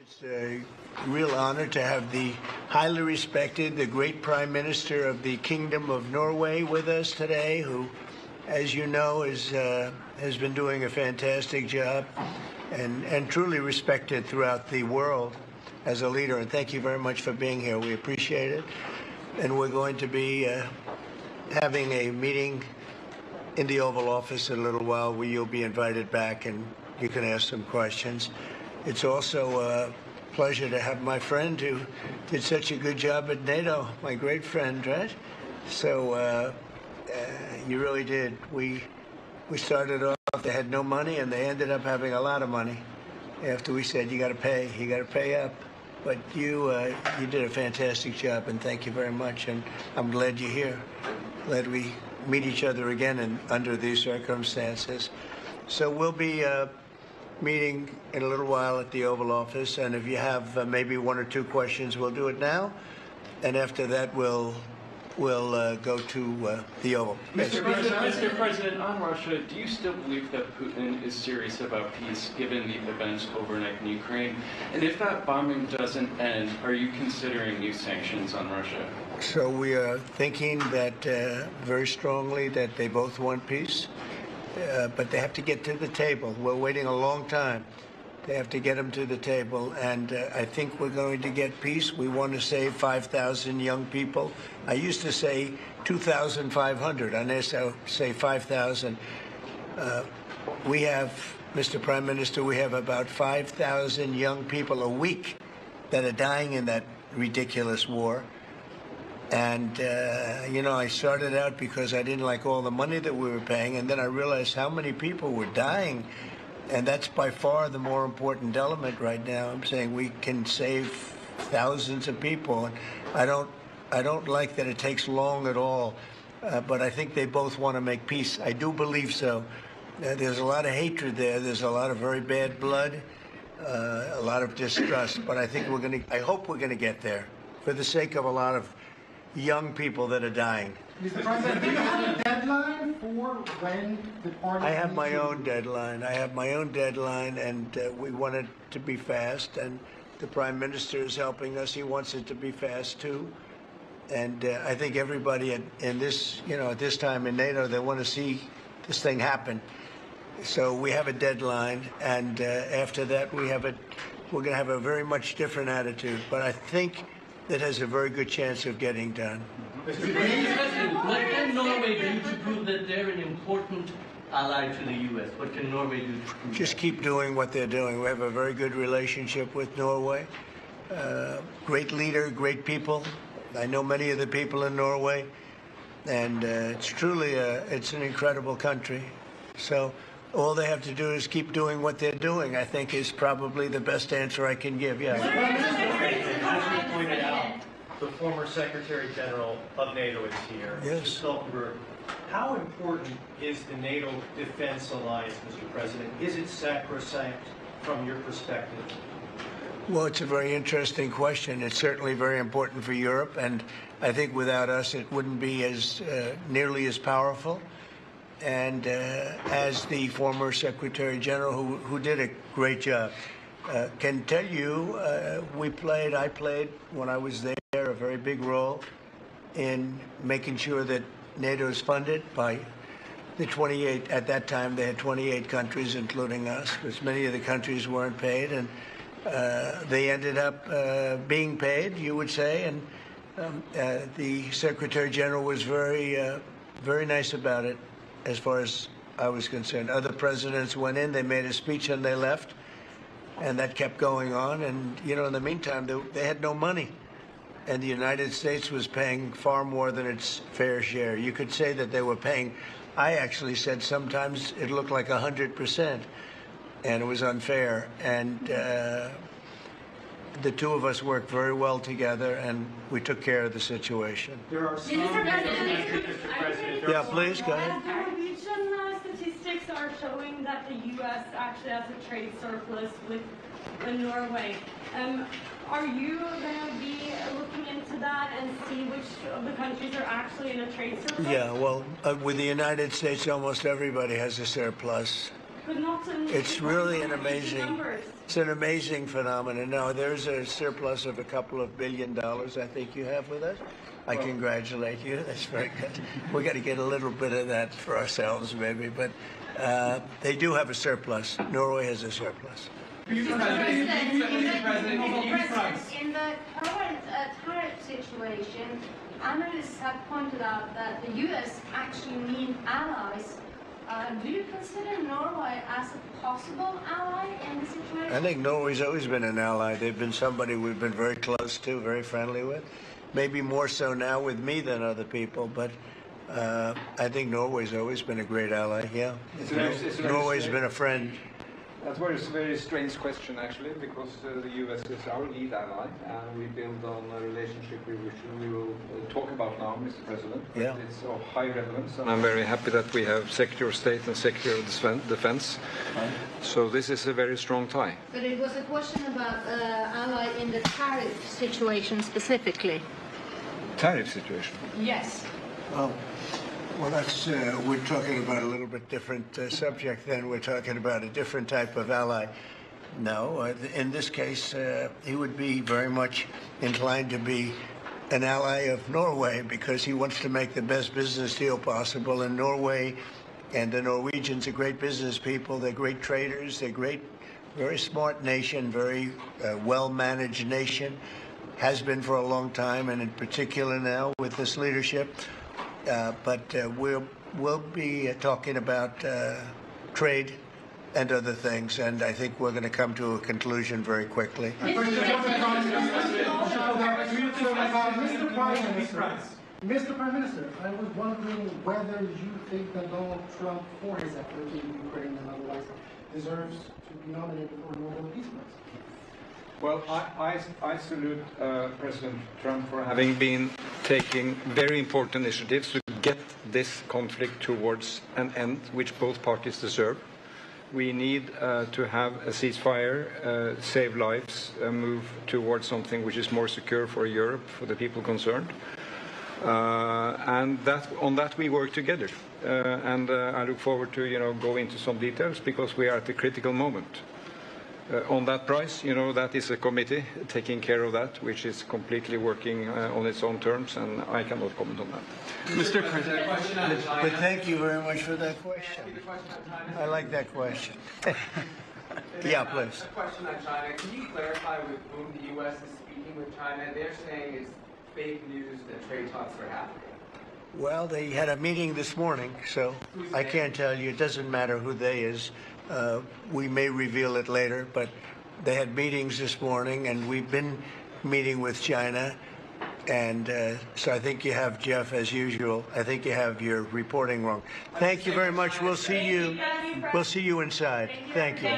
It's a real honor to have the highly respected, the great Prime Minister of the Kingdom of Norway with us today, who, as you know, has been doing a fantastic job and truly respected throughout the world as a leader. And thank you very much for being here. We appreciate it. And we're going to be having a meeting in the Oval Office in a little while where you'll be invited back and you can ask some questions. It's also a pleasure to have my friend who did such a good job at NATO, my great friend, right? So you really did. We started off, they had no money, and they ended up having a lot of money after we said, you got to pay up. But you did a fantastic job, and thank you very much. And I'm glad you're here. Glad we meet each other again and under these circumstances. So we'll be meeting in a little while at the Oval Office, and if you have maybe one or two questions, we'll do it now, and after that we'll go to the Oval. Mr. President, on Russia, do you still believe that Putin is serious about peace given the events overnight in Ukraine? And if that bombing doesn't end, are you considering new sanctions on Russia? So we are thinking that very strongly that they both want peace. But they have to get to the table. We're waiting a long time. They have to get them to the table, and I think we're going to get peace. We want to save 5,000 young people. I used to say 2,500. I now say 5,000. We have, Mr. Prime Minister, we have about 5,000 young people a week that are dying in that ridiculous war. And, you know, I started out because I didn't like all the money that we were paying, and then I realized how many people were dying, and that's by far the more important element right now. I'm saying we can save thousands of people, and I don't like that it takes long at all, but I think they both want to make peace. I do believe so. There's a lot of hatred there. There's a lot of very bad blood, a lot of distrust, but I think I hope we're going to get there for the sake of a lot of young people that are dying. Mr. President, do you have a deadline for when the party... I have my own deadline. And we want it to be fast, and the Prime Minister is helping us. He wants it to be fast, too. And I think everybody in this, you know, at this time in NATO, they want to see this thing happen. So we have a deadline, and after that, we're going to have a very much different attitude. But I think that has a very good chance of getting done. Mr. President, what can Norway do to prove that they're an important ally to the U.S.? What can Norway do to prove Just keep doing what they're doing. We have a very good relationship with Norway. Great leader, great people. I know many of the people in Norway, and it's truly it's an incredible country. So all they have to do is keep doing what they're doing, I think, is probably the best answer I can give. Yeah. As we pointed out, the former Secretary General of NATO is here. Yes. Mr. Stoltenberg, how important is the NATO defense alliance, Mr. President? Is it sacrosanct from your perspective? Well, it's a very interesting question. It's certainly very important for Europe, and I think without us it wouldn't be as nearly as powerful. And as the former Secretary General, who did a great job, can tell you, I played when I was there a very big role in making sure that NATO is funded by the 28. At that time, they had 28 countries, including us, because many of the countries weren't paid, and they ended up being paid, you would say, and the Secretary General was very nice about it. As far as I was concerned, other presidents went in, they made a speech, and they left, and that kept going on. And, you know, in the meantime, they had no money, and the United States was paying far more than its fair share. You could say that they were paying, I actually said sometimes it looked like 100%, and it was unfair. And the two of us worked very well together, and we took care of the situation. There are some... Mr. President, Yeah, please, go ahead. Norwegian statistics are showing that the U.S. actually has a trade surplus with Norway. Are you going to be looking into that and see which of the countries are actually in a trade surplus? Yeah, well, with the United States, almost everybody has a surplus. but not in It's really an in amazing, numbers. it's an amazing phenomenon. No, there's a surplus of a couple of $1 billion I think you have with us. I congratulate you. That's very good. We got to get a little bit of that for ourselves, maybe. But they do have a surplus. Norway has a surplus. Mr. President, in the current tariff situation, analysts have pointed out that the U.S. actually need allies. Do you consider Norway as a possible ally in the situation? I think Norway's always been an ally. They've been somebody we've been very close to, very friendly with. Maybe more so now with me than other people, but I think Norway's always been a great ally, yeah. Norway's been a friend. That's a very strange question, actually, because the U.S. is our lead ally, and we build on a relationship which we will talk about now, Mr. President. Yeah. It's of high relevance, and I'm very happy that we have Secretary of State and Secretary of Defense. So this is a very strong tie. But it was a question about ally in the tariff situation specifically. Tariff situation. Yes. Oh, well, that's we're talking about a little bit different subject. Then we're talking about a different type of ally. No, in this case, he would be very much inclined to be an ally of Norway because he wants to make the best business deal possible. And Norway and the Norwegians are great business people. They're great traders. They're great, very smart nation, very well-managed nation. Has been for a long time, and in particular now with this leadership. But we'll be talking about trade and other things, and I think we're going to come to a conclusion very quickly. Mr. Prime Minister, I was wondering whether you think that Donald Trump, for his effort in Ukraine and otherwise, deserves to be nominated for a Nobel Peace Prize. Well, I salute President Trump for having been taking very important initiatives to get this conflict towards an end, which both parties deserve. We need to have a ceasefire, save lives, move towards something which is more secure for Europe, for the people concerned. And on that we work together. And I look forward to, go into some details because we are at a critical moment. On that price, that is a committee taking care of that, which is completely working on its own terms, and I cannot comment on that. Mr. President, But thank you very much for that question. I like that question. Yeah, please. A question on China. Can you clarify with whom the U.S. is speaking with China? They're saying it's fake news that trade talks are happening. Well, they had a meeting this morning, so I can't tell you. It doesn't matter who they is. We may reveal it later, but they had meetings this morning, and we've been meeting with China. And so I think you have, Jeff, as usual, I think you have your reporting wrong. Thank you very much. We'll see you. We'll see you inside. Thank you.